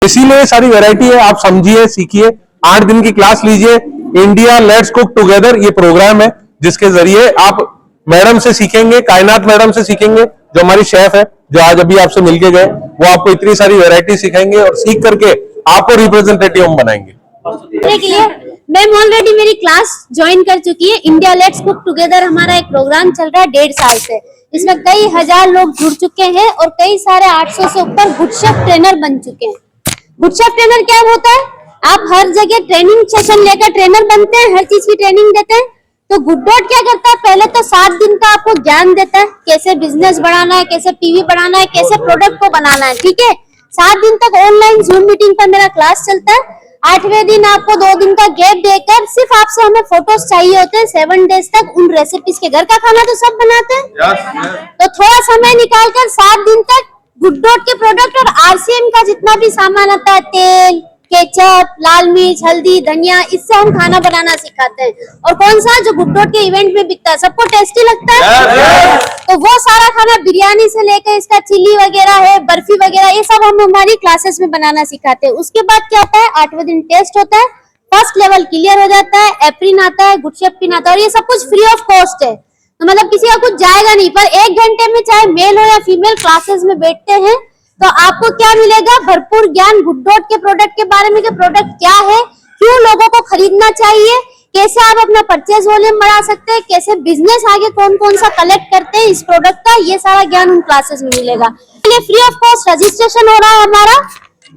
इसीलिए सारी वैरायटी है, आप समझिए, सीखिए। 8 दिन की क्लास लीजिए। इंडिया लेट्स कुक टुगेदर ये प्रोग्राम है जिसके जरिए आप मैडम से सीखेंगे, कायनात मैडम से सीखेंगे, जो हमारी शेफ है, जो आज अभी आपसे मिलके गए। वो आपको इतनी सारी वैरायटी सिखाएंगे और सीख करके आपको रिप्रेजेंटेटिव हम बनाएंगे। मैम ऑलरेडी मेरी क्लास ज्वाइन कर चुकी है। इंडिया लेट्स कुक टुगेदर हमारा एक प्रोग्राम चल रहा है 1.5 साल से। इसमें कई हजार लोग जुड़ चुके हैं और कई सारे 800 से ऊपर गुड शेफ ट्रेनर बन चुके हैं। गुड शेफ ट्रेनर क्या होता है? आप हर जगह ट्रेनिंग सेशन लेकर ट्रेनर बनते हैं, हर चीज की ट्रेनिंग देते हैं। तो गुड डॉट क्या करता है? पहले तो 7 दिन का आपको ज्ञान देता है, कैसे बिजनेस बढ़ाना है, कैसे पीवी बढ़ाना है, कैसे प्रोडक्ट को बनाना है। ठीक है, 7 दिन तक ऑनलाइन जूम मीटिंग पर मेरा क्लास चलता है। 8वें दिन आपको 2 दिन का गैप देकर सिर्फ आपसे हमें फोटोज चाहिए होते हैं। 7 डेज तक उन रेसिपीज के, घर का खाना तो सब बनाते हैं, तो थोड़ा समय निकालकर 7 दिन तक गुड डॉट के प्रोडक्ट और आरसीएम का जितना भी सामान आता है, तेल, केचप, लाल मिर्च, हल्दी, धनिया, इससे हम खाना बनाना सिखाते हैं। और कौन सा जो गुड डॉट के इवेंट में बिकता है, सबको टेस्टी लगता है। तो वो सारा खाना बिरयानी से लेकर इसका चिली वगैरह है, बर्फी वगैरह, ये सब हम हमारी क्लासेस में बनाना सिखाते हैं। उसके बाद क्या होता है? 8वें दिन टेस्ट होता है, फर्स्ट लेवल क्लियर हो जाता है, एप्रिन आता है, गुड शेफ पिन आता है, और ये सब कुछ फ्री ऑफ कॉस्ट है। तो मतलब किसी का कुछ जाएगा नहीं, पर 1 घंटे में चाहे मेल हो या फीमेल क्लासेस में बैठते हैं तो आपको क्या मिलेगा? भरपूर ज्ञान गुड डॉट के प्रोडक्ट के बारे में, कि प्रोडक्ट क्या है, क्यों लोगों को खरीदना चाहिए, कैसे आप अपना परचेज वॉल्यूम बढ़ा सकते हैं, कैसे बिजनेस आगे कौन कौन सा कलेक्ट करते हैं इस प्रोडक्ट का, ये सारा ज्ञान उन क्लासेस में मिलेगा। फ्री ऑफ कॉस्ट रजिस्ट्रेशन हो रहा है हमारा।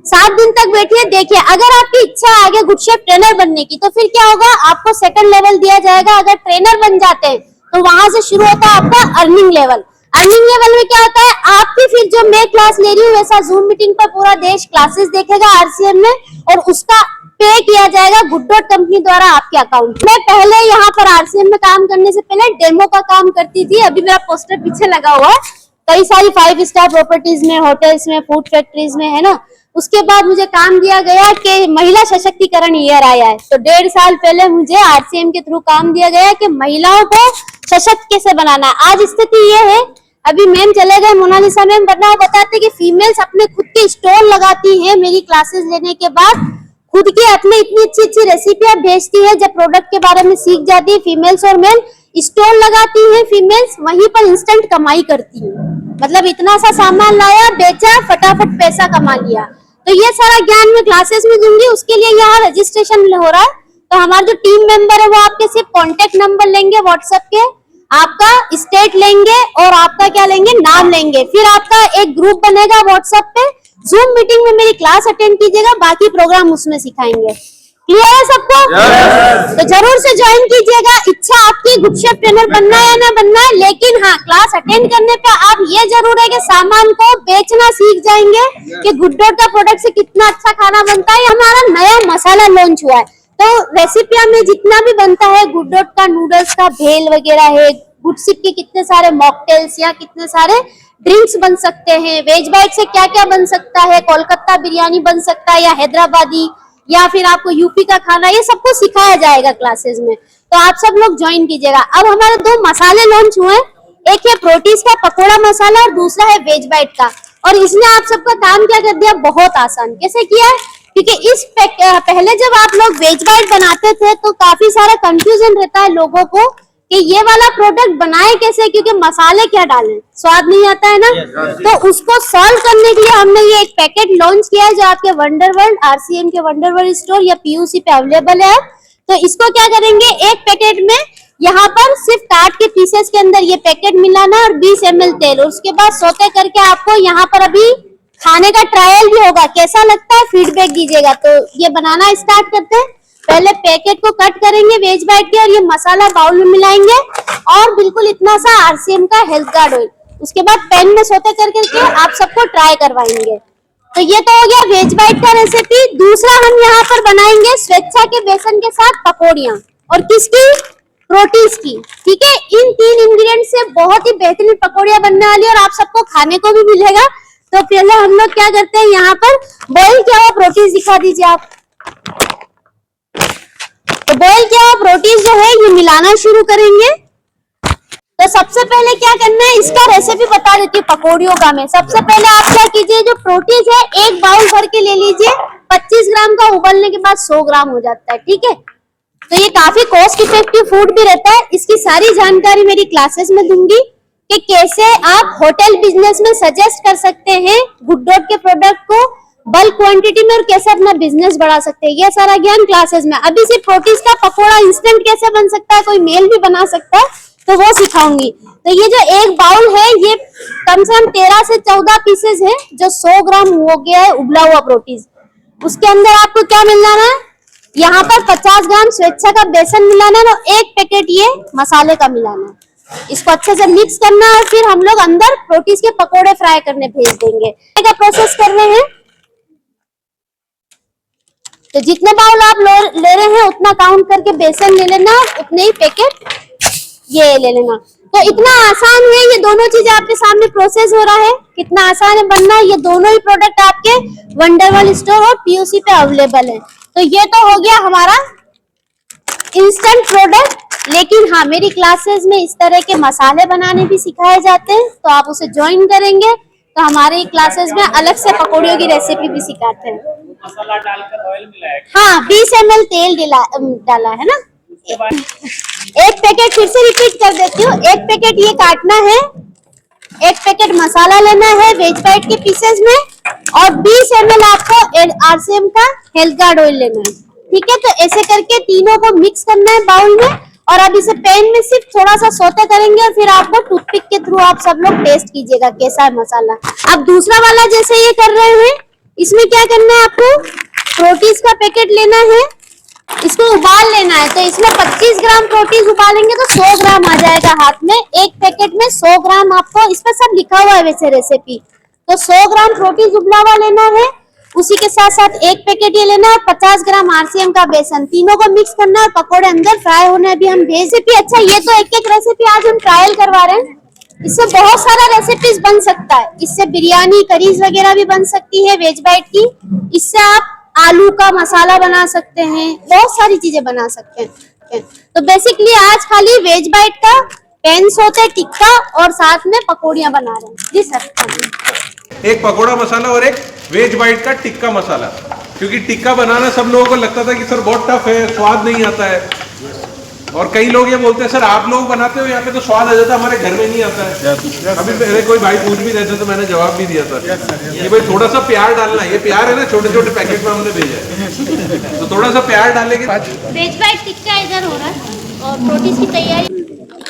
7 दिन तक बैठिए, देखिए। अगर आपकी इच्छा है आगे गुड शेफ ट्रेनर बनने की, तो फिर क्या होगा? आपको 2nd लेवल दिया जाएगा। अगर ट्रेनर बन जाते हैं तो वहां से शुरू होता है आपका अर्निंग लेवल। अर्निंग लेवल में क्या होता है? आपकी फिर जो मैं क्लास ले रही हूँ वैसा जूम मीटिंग पर पूरा देश क्लासेस देखेगा आरसीएम में, और उसका पे किया जाएगा गुड डॉट कंपनी द्वारा आपके अकाउंट में। पहले यहाँ पर आरसीएम में काम करने से पहले डेमो का काम करती थी। अभी मेरा पोस्टर पीछे लगा हुआ है, कई सारी 5 स्टार प्रॉपर्टीज में, होटल्स में, फूड फैक्ट्रीज में, है ना। उसके बाद मुझे काम दिया गया कि महिला सशक्तिकरण ईयर आया है, तो 1.5 साल पहले मुझे आरसीएम के थ्रू काम दिया गया कि महिलाओं को सशक्त कैसे बनाना है। आज स्थिति ये है, अभी मैम चले गए, मोनालिसा मैम, वरना वो बताते कि फीमेल्स अपने खुद के स्टॉल लगाती है मेरी क्लासेस लेने के बाद, खुद की अपने इतनी अच्छी रेसिपियां भेजती है। जब प्रोडक्ट के बारे में सीख जाती है फीमेल्स और मेल, स्टॉल लगाती है फीमेल्स, वहीं पर इंस्टेंट कमाई करती है। मतलब इतना सा सामान लाया, बेचा, फटाफट पैसा कमा लिया। तो ये सारा ज्ञान मैं क्लासेस में दूंगी, उसके लिए यहाँ रजिस्ट्रेशन हो रहा है। तो हमारा जो टीम मेंबर है वो आपके सिर्फ कॉन्टेक्ट नंबर लेंगे व्हाट्सएप के, आपका स्टेट लेंगे और आपका क्या लेंगे? नाम लेंगे। फिर आपका एक ग्रुप बनेगा व्हाट्सएप पे, जूम मीटिंग में मेरी क्लास अटेंड कीजिएगा, बाकी प्रोग्राम उसमें सिखाएंगे। क्लियर है सबको? तो जरूर से ज्वाइन कीजिएगा। इच्छा आपकी गुड शेफ ट्रेनर बनना है या ना बनना है, लेकिन हाँ, क्लास अटेंड करने पे आप ये जरूर है कि सामान को बेचना सीख जाएंगे कि गुड डॉट का प्रोडक्ट से कितना अच्छा खाना बनता है। हमारा नया मसाला लॉन्च हुआ है, तो रेसिपिया में जितना भी बनता है गुड डॉट का, नूडल्स का भेल वगैरह है, गुड शेफ के कितने सारे मॉकटेल्स या कितने सारे ड्रिंक्स बन सकते हैं, वेज बाइट से क्या क्या बन सकता है, कोलकाता बिरयानी बन सकता है, या हैदराबादी, या फिर आपको यूपी का खाना, ये सब कुछ सिखाया जाएगा क्लासेस में। तो आप सब लोग ज्वाइन कीजिएगा। अब हमारे 2 मसाले लॉन्च हुए, एक है प्रोटीज का पकोड़ा मसाला और दूसरा है वेज बाइट का। और इसने आप सबका काम क्या कर दिया? बहुत आसान। कैसे किया है? क्योंकि इस पहले जब आप लोग वेज बाइट बनाते थे तो काफी सारा कंफ्यूजन रहता है लोगों को कि ये वाला प्रोडक्ट बनाए कैसे, क्योंकि मसाले क्या डालें, स्वाद नहीं आता है ना। तो उसको सॉल्व करने के लिए हमने ये एक पैकेट लॉन्च किया है, जो आपके वंडर वर्ल्ड, आरसीएम के वंडर वर्ल्ड स्टोर या पीयूसी पे अवेलेबल है। तो इसको क्या करेंगे? एक पैकेट में यहाँ पर सिर्फ काट के पीसेस के अंदर ये पैकेट मिलाना और 20 ml तेल, और उसके बाद सोते करके आपको यहाँ पर अभी खाने का ट्रायल भी होगा, कैसा लगता है फीडबैक दीजिएगा। तो ये बनाना स्टार्ट करते हैं। पहले पैकेट को कट करेंगे वेज बाइट के, और ये मसाला बाउल में मिलाएंगे, और बिल्कुल इतना सा आरसीएम का हेल्थ गार्ड ऑयल, उसके बाद पैन में सोते करके आप सबको ट्राई करवाएंगे। तो ये तो हो गया वेज बाइट का रेसिपी। दूसरा हम यहाँ पर बनाएंगे स्वेच्छा के बेसन के साथ पकौड़ियाँ, और किसकी? प्रोटीज की। ठीक है, इन 3 इंग्रेडिएंट से बहुत ही बेहतरीन पकौड़ियाँ बनने वाली है और आप सबको खाने को भी मिलेगा। तो पहले हम लोग क्या करते हैं, यहाँ पर बॉइल किया हुआ प्रोटीज दिखा दीजिए आप। तो बॉइल किया हुआ प्रोटीज जो है ये मिलाना शुरू करेंगे। तो सबसे पहले क्या करना है, इसका रेसिपी बता देती हूँ पकौड़ियों का मैं। सबसे पहले आप क्या कीजिए, जो प्रोटीन है एक बाउल भर के ले लीजिए। 25 ग्राम का उबलने के बाद 100 ग्राम हो जाता है, ठीक है। तो ये काफी कॉस्ट इफेक्टिव फूड भी रहता है। इसकी सारी जानकारी मेरी क्लासेस में दूंगी कि कैसे आप होटल बिजनेस में सजेस्ट कर सकते हैं गुड डॉट के प्रोडक्ट को बल्क क्वांटिटी में, और कैसे अपना बिजनेस बढ़ा सकते हैं। ये सारा ज्ञान क्लासेस में। अभी सिर्फ प्रोटीज का पकोड़ा इंस्टेंट कैसे बन सकता है, कोई मेल भी बना सकता है, तो वो सिखाऊंगी। तो ये जो एक बाउल है, ये कम से कम 13 से 14 पीसेस है, जो 100 ग्राम हो गया है उबला हुआ प्रोटीन। उसके अंदर आपको क्या मिलाना है, यहाँ पर 50 ग्राम स्वेच्छा का बेसन मिलाना है, और 1 पैकेट ये मसाले का मिलाना है। इसको अच्छे से मिक्स करना है, और फिर हम लोग अंदर प्रोटीन के पकोड़े फ्राई करने भेज देंगे। क्या प्रोसेस कर रहे हैं, तो जितने बाउल आप ले रहे हैं उतना काउंट करके बेसन ले लेना, उतने ही पैकेट ये ले लेना। तो इतना आसान है, ये दोनों चीजें आपके सामने प्रोसेस हो रहा है, कितना आसान है बनना। ये दोनों ही प्रोडक्ट आपके वंडरवॉल स्टोर और पीयूसी पे अवेलेबल है। तो ये तो हो गया हमारा इंस्टेंट प्रोडक्ट। लेकिन हाँ, मेरी क्लासेस में इस तरह के मसाले बनाने भी सिखाए जाते हैं, तो आप उसे ज्वाइन करेंगे तो हमारी क्लासेस में अलग से पकौड़ियों की रेसिपी भी सिखाते हैं। मसाला डालकर ऑयल मिलाया, हाँ 20 ml तेल डाला है ना। एक पैकेट फिर से रिपीट कर देती हूँ, एक पैकेट ये काटना है, एक पैकेट मसाला लेना है वेज बाइट के पीसेस में, और 20 ml आपको RCM का हेल्थ गार्ड ऑयल लेना है, ठीक है। तो ऐसे करके तीनों को मिक्स करना है बाउल में, और अब इसे पैन में सिर्फ थोड़ा सा सौते करेंगे, और फिर आपको टूथपिक के थ्रू आप सब लोग टेस्ट कीजिएगा कैसा है मसाला। अब दूसरा वाला जैसे ये कर रहे हैं, इसमें क्या करना है, आपको प्रोटीज का पैकेट लेना है, इसको उबाल लेना है। तो इसमें 25 ग्राम प्रोटीज उबालेंगे तो 100 ग्राम आ जाएगा हाथ में। एक पैकेट में 100 ग्राम आपको, इस पर सब लिखा हुआ है वैसे रेसिपी। तो 100 ग्राम प्रोटीज उबला हुआ लेना है, उसी के साथ साथ एक पैकेट ये लेना है, 50 ग्राम RCM का बेसन। तीनों को मिक्स करना है, पकोड़े अंदर फ्राई होने अभी हम भेज। अच्छा, ये तो एक एक रेसिपी आज हम ट्रायल करवा रहे हैं, इससे बहुत सारा रेसिपीज बन सकता है। इससे बिरयानी करीज वगैरह भी बन सकती है वेज बाइट की। इससे आप आलू का मसाला बना सकते हैं, बहुत सारी चीजें बना सकते हैं। तो बेसिकली आज खाली वेज बाइट का पैन सोते टिक्का और साथ में पकौड़ियां बना रहे हैं। जी सर। एक पकोड़ा मसाला और एक वेज बाइट का टिक्का मसाला, क्योंकि टिक्का बनाना सब लोगों को लगता था कि सर बहुत टफ है, स्वाद नहीं आता है। और कई लोग ये बोलते हैं सर आप लोग बनाते हो यहाँ पे तो स्वाद आ जाता है, हमारे घर में नहीं आता है। अभी मेरे कोई भाई पूछ भी रहे थे तो मैंने जवाब भी दिया था कि भाई थोड़ा सा प्यार डालना है। ये प्यार है ना, छोटे छोटे पैकेट में हमने भेजा है, तो थोड़ा सा प्यार डालेंगे। वेज बाइट टिक्का इधर हो रहा है और प्रोटीन की तैयारी।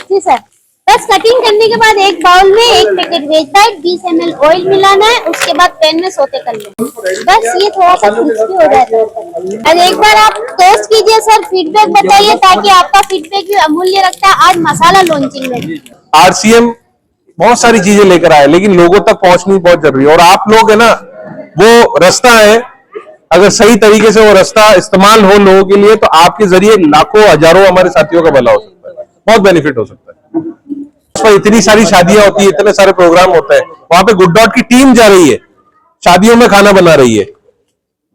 जी सर। बस कटिंग करने के बाद एक बाउल में एक packet veg bite, 20 ml oil मिलाना है, उसके बाद पैन में सोते कर लें। बस ये थोड़ा सा क्रिस्पी हो जाता है। और एक बार आप टेस्ट कीजिए सर, फीडबैक बताइए, ताकि आपका फीडबैक भी अमूल्य रखता है। आज मसाला लॉन्चिंग में RCM बहुत सारी चीजें लेकर आए, लेकिन लोगों तक पहुंचनी बहुत जरूरी है। और आप लोग है ना, वो रास्ता है, अगर सही तरीके से वो रास्ता इस्तेमाल हो लोगों के लिए, तो आपके जरिए लाखों हजारों हमारे साथियों का भला हो सकता है, बहुत बेनिफिट हो सकता है। इतनी सारी शादियां होती है, इतने सारे प्रोग्राम होते हैं, वहां पे गुड डॉट की टीम जा रही है, शादियों में खाना बना रही है,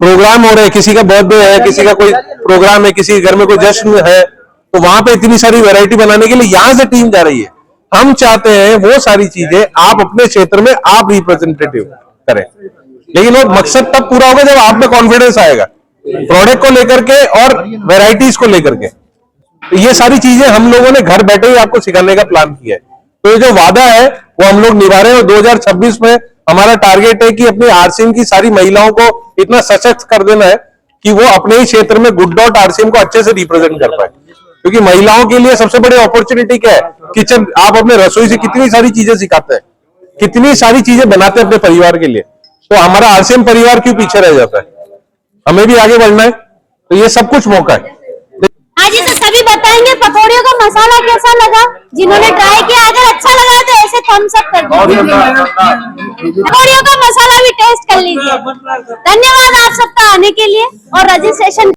प्रोग्राम हो रहे हैं, किसी का बर्थडे है, किसी का कोई प्रोग्राम है, किसी के घर में कोई जश्न है, तो वहां पे इतनी सारी वैरायटी बनाने के लिए यहां से टीम जा रही है। हम चाहते हैं वो सारी चीजें आप अपने क्षेत्र में आप रिप्रेजेंटेटिव करें, लेकिन वो मकसद तब पूरा होगा जब आप में कॉन्फिडेंस आएगा प्रोडक्ट को लेकर के और वेराइटीज को लेकर के। तो ये सारी चीजें हम लोगों ने घर बैठे ही आपको सिखाने का प्लान किया है। तो ये जो वादा है वो हम लोग निभा रहे हैं, और 2026 में हमारा टारगेट है कि अपनी RCM की सारी महिलाओं को इतना सशक्त कर देना है कि वो अपने ही क्षेत्र में गुड डॉट RCM को अच्छे से रिप्रेजेंट कर पाए। क्योंकि महिलाओं के लिए सबसे बड़ी अपॉर्चुनिटी क्या है, किचन। आप अपने रसोई से कितनी सारी चीजें सिखाते हैं, कितनी सारी चीजें बनाते हैं अपने परिवार के लिए, तो हमारा RCM परिवार क्यों पीछे रह जाता है, हमें भी आगे बढ़ना है। तो ये सब कुछ मौका है। हाँ जी, तो सभी बताएंगे पकौड़ियों का मसाला कैसा लगा। जिन्होंने ट्राई किया, अगर अच्छा लगा तो ऐसे थम्स अप कर दीजिए। पकौड़ियों का मसाला भी टेस्ट कर लीजिए। धन्यवाद आप सबका आने के लिए और रजिस्ट्रेशन